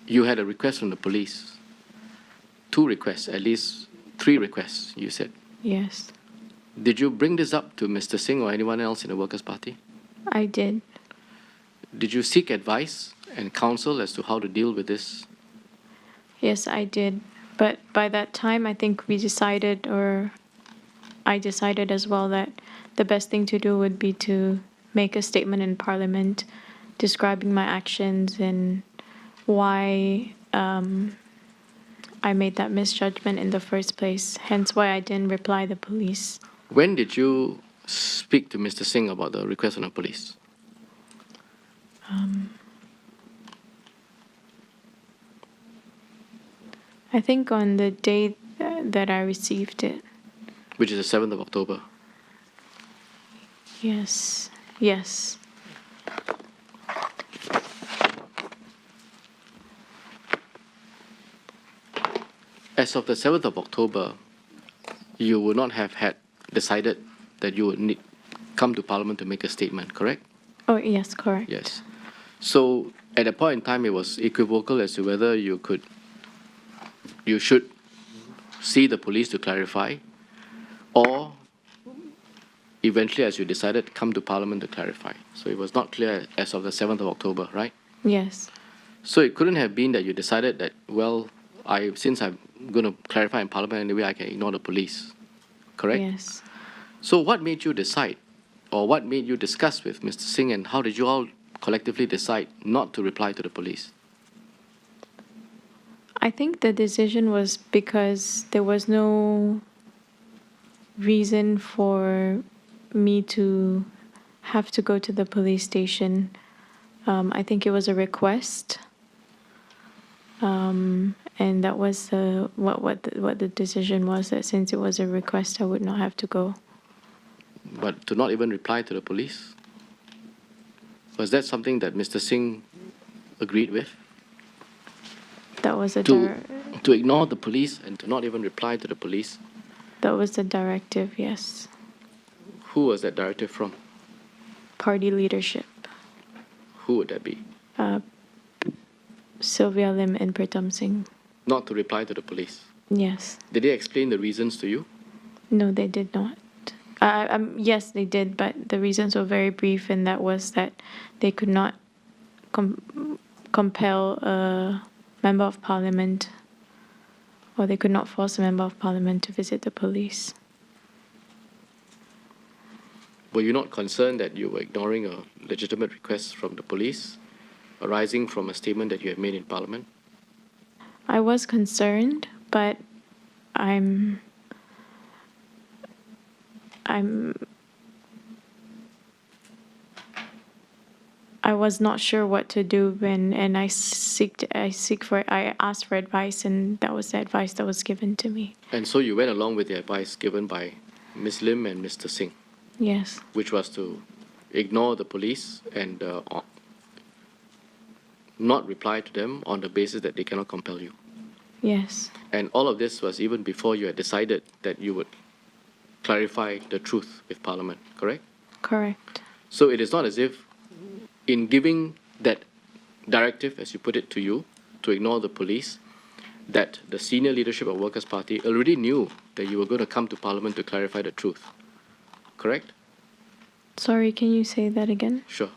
you had a request from the police. 2 requests, at least 3 requests, you said. Yes, Did you bring this up to Mr. Singh or anyone else in the Workers' Party? I did. Did you seek advice and counsel as to how to deal with this? Yes, I did. But by that time, I think we decided, or I decided as well, that the best thing to do would be to make a statement in Parliament describing my actions and why I made that misjudgment in the first place, hence why I didn't reply the police. When did you speak to Mr. Singh about the request from the police? I think on the day that I received it. Which is the 7th of October. Yes. Yes. As of the 7th of October, you would not have had decided that you would come to Parliament to make a statement, correct? Oh, yes, correct. Yes. So at that point in time, it was equivocal as to whether you should see the police to clarify, or eventually, as you decided, come to Parliament to clarify. So it was not clear as of the 7th of October, right? Yes. So it couldn't have been that you decided that, well, since I'm going to clarify in Parliament anyway, I can ignore the police, correct? Yes. So what made you decide, or what made you discuss with Mr. Singh, and how did you all collectively decide not to reply to the police? I think the decision was because there was no reason for me to have to go to the police station. I think it was a request, and that was what the decision was. That since it was a request, I would not have to go. But to not even reply to the police? Was that something that Mr. Singh agreed with? That was To ignore the police and to not even reply to the police? That was the directive, yes. Who was that directive from? Party leadership. Who would that be? Sylvia Lim and Pritam Singh. Not to reply to the police? Yes. Did they explain the reasons to you? No, they did not. Yes, they did, but the reasons were very brief, and that was that they could not compel a member of parliament, or they could not force a member of parliament to visit the police. Were you not concerned that you were ignoring a legitimate request from the police arising from a statement that you had made in Parliament? I was concerned, but I was not sure what to do and I asked for advice, and that was the advice that was given to me. And so you went along with the advice given by Ms. Lim and Mr. Singh? Yes. Which was to ignore the police and not reply to them on the basis that they cannot compel you. Yes. And all of this was even before you had decided that you would clarify the truth with Parliament, correct? Correct. So it is not as if in giving that directive, as you put it, to you, to ignore the police, that the senior leadership of Workers' Party already knew that you were going to come to Parliament to clarify the truth, correct? Sorry, can you say that again? Sure.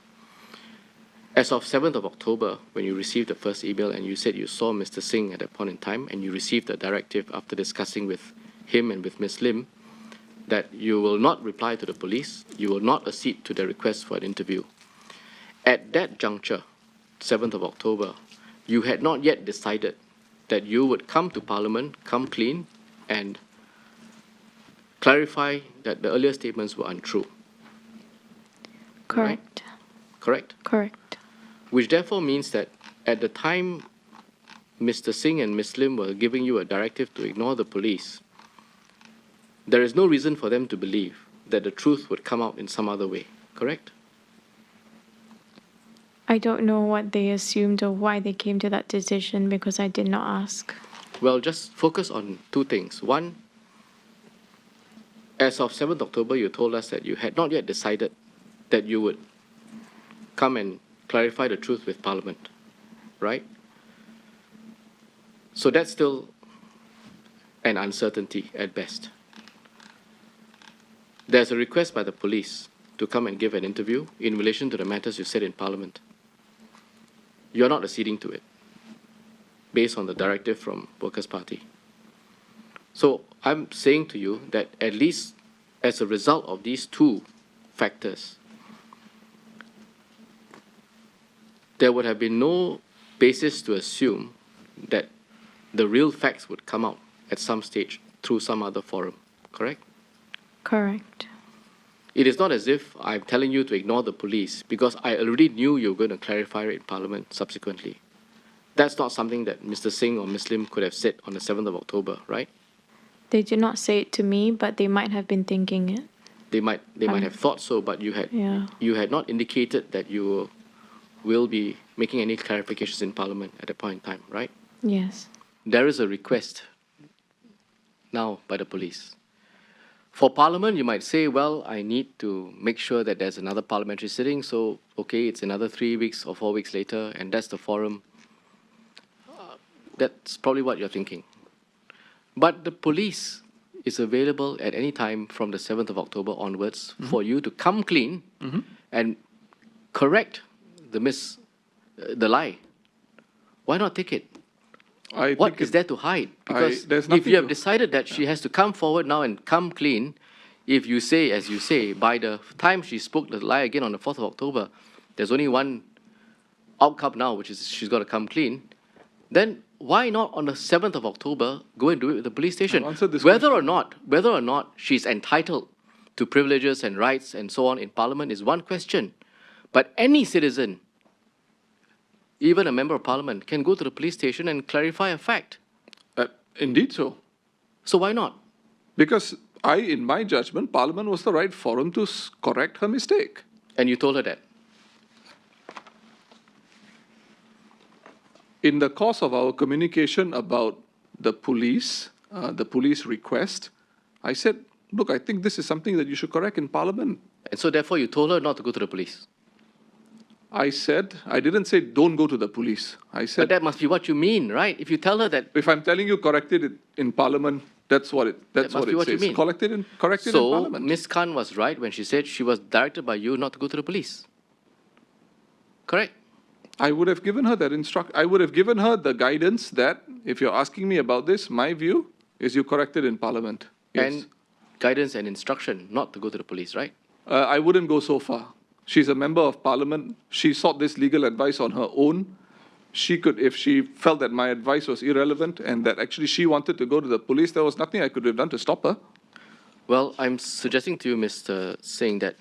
As of 7th of October, when you received the first email and you said you saw Mr. Singh at that point in time, and you received the directive after discussing with him and with Ms. Lim, that you will not reply to the police, you will not accede to the request for an interview. At that juncture, 7th of October, you had not yet decided that you would come to Parliament, come clean, and clarify that the earlier statements were untrue. Correct. Right? Correct? Correct. Which therefore means that at the time Mr. Singh and Ms. Lim were giving you a directive to ignore the police, there is no reason for them to believe that the truth would come out in some other way, correct? I don't know what they assumed or why they came to that decision, because I did not ask. Well, just focus on 2 things. One, as of 7th October, you told us that you had not yet decided that you would come and clarify the truth with Parliament, right? So that's still an uncertainty at best. There's a request by the police to come and give an interview in relation to the matters you said in Parliament. You're not acceding to it, based on the directive from Workers' Party. So I'm saying to you that at least as a result of these two factors, there would have been no basis to assume that the real facts would come out at some stage through some other forum, correct? Correct. It is not as if I'm telling you to ignore the police, because I already knew you were going to clarify it in Parliament subsequently. That's not something that Mr. Singh or Ms. Lim could have said on the 7th of October, right? They did not say it to me, but they might have been thinking it. They might have thought so, but you had not indicated that you will be making any clarifications in Parliament at that point in time, right? Yes. There is a request now by the police. For Parliament, you might say, well, I need to make sure that there's another parliamentary sitting, so, okay, it's another 3 weeks or 4 weeks later, and that's the forum. That's probably what you're thinking. But the police is available at any time from the 7th of October onwards for you to come clean and correct the lie. Why not take it? What is there to hide? Because if you have decided that she has to come forward now and come clean, if you say, as you say, by the time she spoke the lie again on the 4th of October, there's only one outcome now, which is she's got to come clean, then why not on the 7th of October go and do it with the police station? Whether or not she's entitled to privileges and rights and so on in Parliament is one question. But any citizen, even a member of Parliament, can go to the police station and clarify a fact. Indeed so. So why not? Because in my judgment, Parliament was the right forum to correct her mistake. And you told her that? In the course of our communication about the police request, I said, look, I think this is something that you should correct in Parliament. And so therefore you told her not to go to the police? I didn't say don't go to the police. I said... But that must be what you mean, right? If you tell her that... If I'm telling you correct it in Parliament, that's what it says. Correct it in Parliament. So Ms. Khan was right when she said she was directed by you not to go to the police. Correct? I would have given her that I would have given her the guidance that, if you're asking me about this, my view is you correct it in Parliament. Yes. And guidance and instruction not to go to the police, right? I wouldn't go so far. She's a member of Parliament. She sought this legal advice on her own. She could, if she felt that my advice was irrelevant and that actually she wanted to go to the police, there was nothing I could have done to stop her. Well, I'm suggesting to you, Mr. Singh, that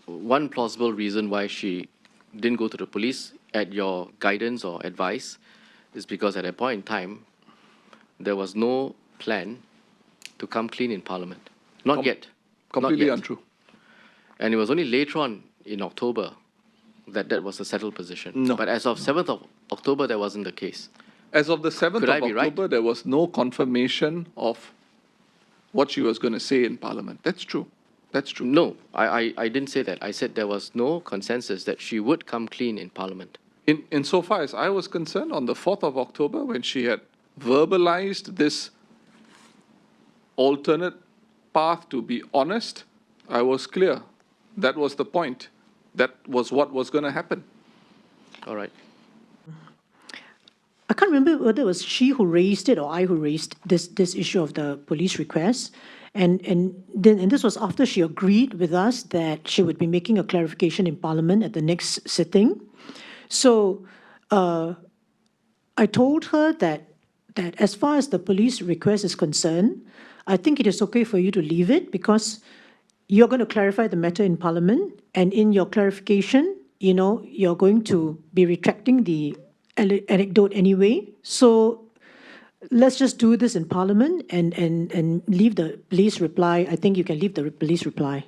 one plausible reason why she didn't go to the police at your guidance or advice is because at that point in time, there was no plan to come clean in Parliament. Not yet. Completely Not yet. Untrue. And it was only later on in October that was a settled position. No. But as of 7th of October, that wasn't the case. As of the 7th of October, right? There was no confirmation of what she was going to say in Parliament. That's true. That's true. No, I didn't say that. I said there was no consensus that she would come clean in Parliament. Insofar as I was concerned, on the 4th of October, when she had verbalized this alternate path to be honest, I was clear. That was the point. That was what was going to happen. All right. I can't remember whether it was she who raised it or I who raised this issue of the police request. And this was after she agreed with us that she would be making a clarification in Parliament at the next sitting. So I told her that as far as the police request is concerned, I think it is okay for you to leave it because you're going to clarify the matter in Parliament, and in your clarification, you're going to be retracting the anecdote anyway. So let's just do this in Parliament and leave the police reply. I think you can leave the police reply.